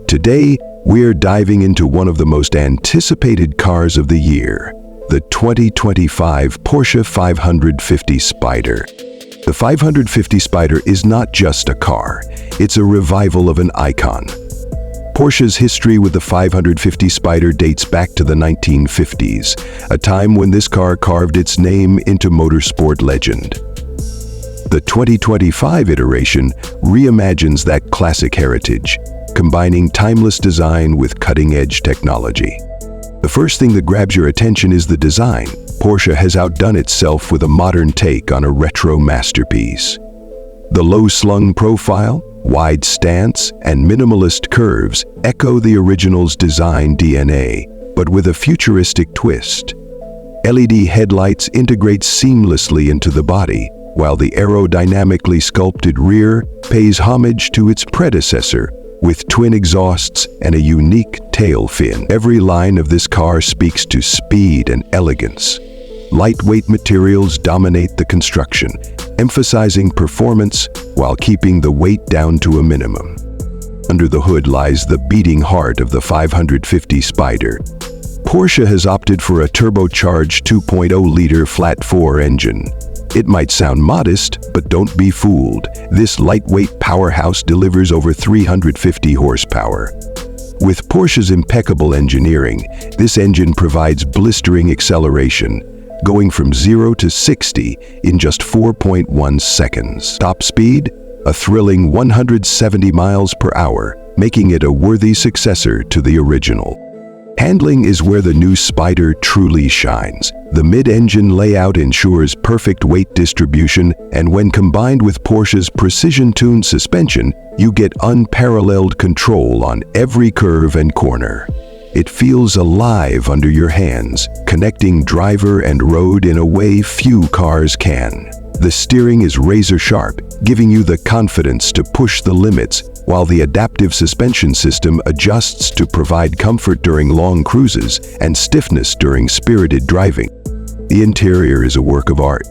Today, we're diving into one of the most anticipated cars of the year, the 2025 Porsche 550 Spyder. The 550 Spyder is not just a car, it's a revival of an icon. Porsche's history with the 550 Spyder dates back to the 1950s, a time when this car carved its name into motorsport legend. The 2025 iteration reimagines that classic heritage, combining timeless design with cutting-edge technology. The first thing that grabs your attention is the design. Porsche has outdone itself with a modern take on a retro masterpiece. The low-slung profile, wide stance, and minimalist curves echo the original's design DNA, but with a futuristic twist. LED headlights integrate seamlessly into the body, while the aerodynamically sculpted rear pays homage to its predecessor, with twin exhausts and a unique tail fin. Every line of this car speaks to speed and elegance. Lightweight materials dominate the construction, emphasizing performance while keeping the weight down to a minimum. Under the hood lies the beating heart of the 550 Spyder. Porsche has opted for a turbocharged 2.0-liter flat-4 engine. It might sound modest, but don't be fooled. This lightweight powerhouse delivers over 350 horsepower. With Porsche's impeccable engineering, this engine provides blistering acceleration, going from 0 to 60 in just 4.1 seconds. Top speed? A thrilling 170 miles per hour, making it a worthy successor to the original. Handling is where the new Spyder truly shines. The mid-engine layout ensures perfect weight distribution, and when combined with Porsche's precision-tuned suspension, you get unparalleled control on every curve and corner. It feels alive under your hands, connecting driver and road in a way few cars can. The steering is razor-sharp, giving you the confidence to push the limits, while the adaptive suspension system adjusts to provide comfort during long cruises and stiffness during spirited driving. The interior is a work of art.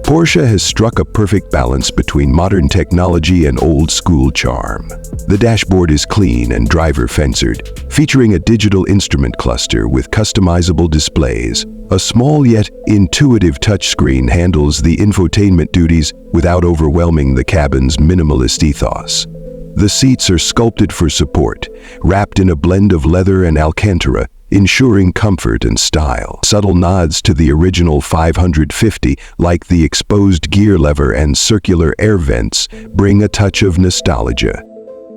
Porsche has struck a perfect balance between modern technology and old-school charm. The dashboard is clean and driver-censored, featuring a digital instrument cluster with customizable displays. A small yet intuitive touchscreen handles the infotainment duties without overwhelming the cabin's minimalist ethos. The seats are sculpted for support, wrapped in a blend of leather and Alcantara, ensuring comfort and style. Subtle nods to the original 550, like the exposed gear lever and circular air vents, bring a touch of nostalgia.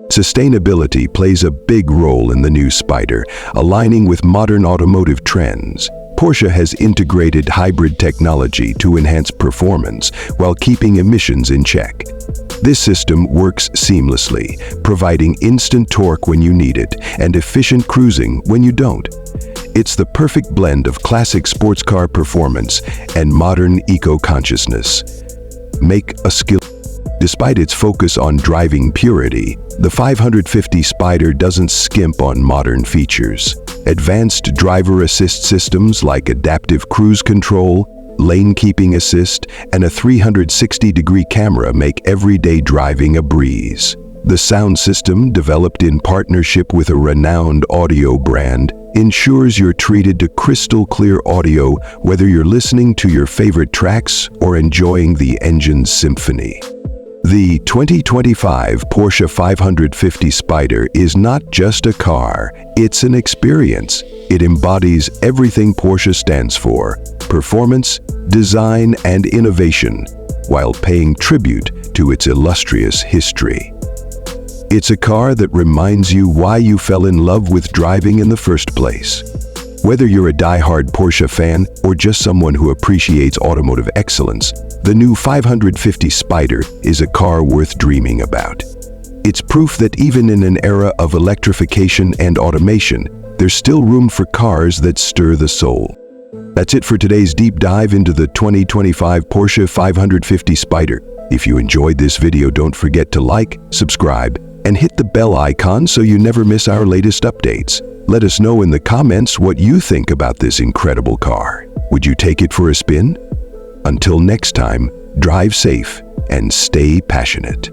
Sustainability plays a big role in the new Spyder, aligning with modern automotive trends. Porsche has integrated hybrid technology to enhance performance while keeping emissions in check. This system works seamlessly, providing instant torque when you need it and efficient cruising when you don't. It's the perfect blend of classic sports car performance and modern eco-consciousness. Make a skill. Despite its focus on driving purity, the 550 Spyder doesn't skimp on modern features. Advanced driver assist systems like adaptive cruise control, lane keeping assist, and a 360-degree camera make everyday driving a breeze. The sound system, developed in partnership with a renowned audio brand, ensures you're treated to crystal-clear audio whether you're listening to your favorite tracks or enjoying the engine's symphony. The 2025 Porsche 550 Spyder is not just a car, it's an experience. It embodies everything Porsche stands for: performance, design, and innovation, while paying tribute to its illustrious history. It's a car that reminds you why you fell in love with driving in the first place. Whether you're a die-hard Porsche fan or just someone who appreciates automotive excellence, the new 550 Spyder is a car worth dreaming about. It's proof that even in an era of electrification and automation, there's still room for cars that stir the soul. That's it for today's deep dive into the 2025 Porsche 550 Spyder. If you enjoyed this video, don't forget to like, subscribe, and hit the bell icon so you never miss our latest updates. Let us know in the comments what you think about this incredible car. Would you take it for a spin? Until next time, Drive safe and stay passionate.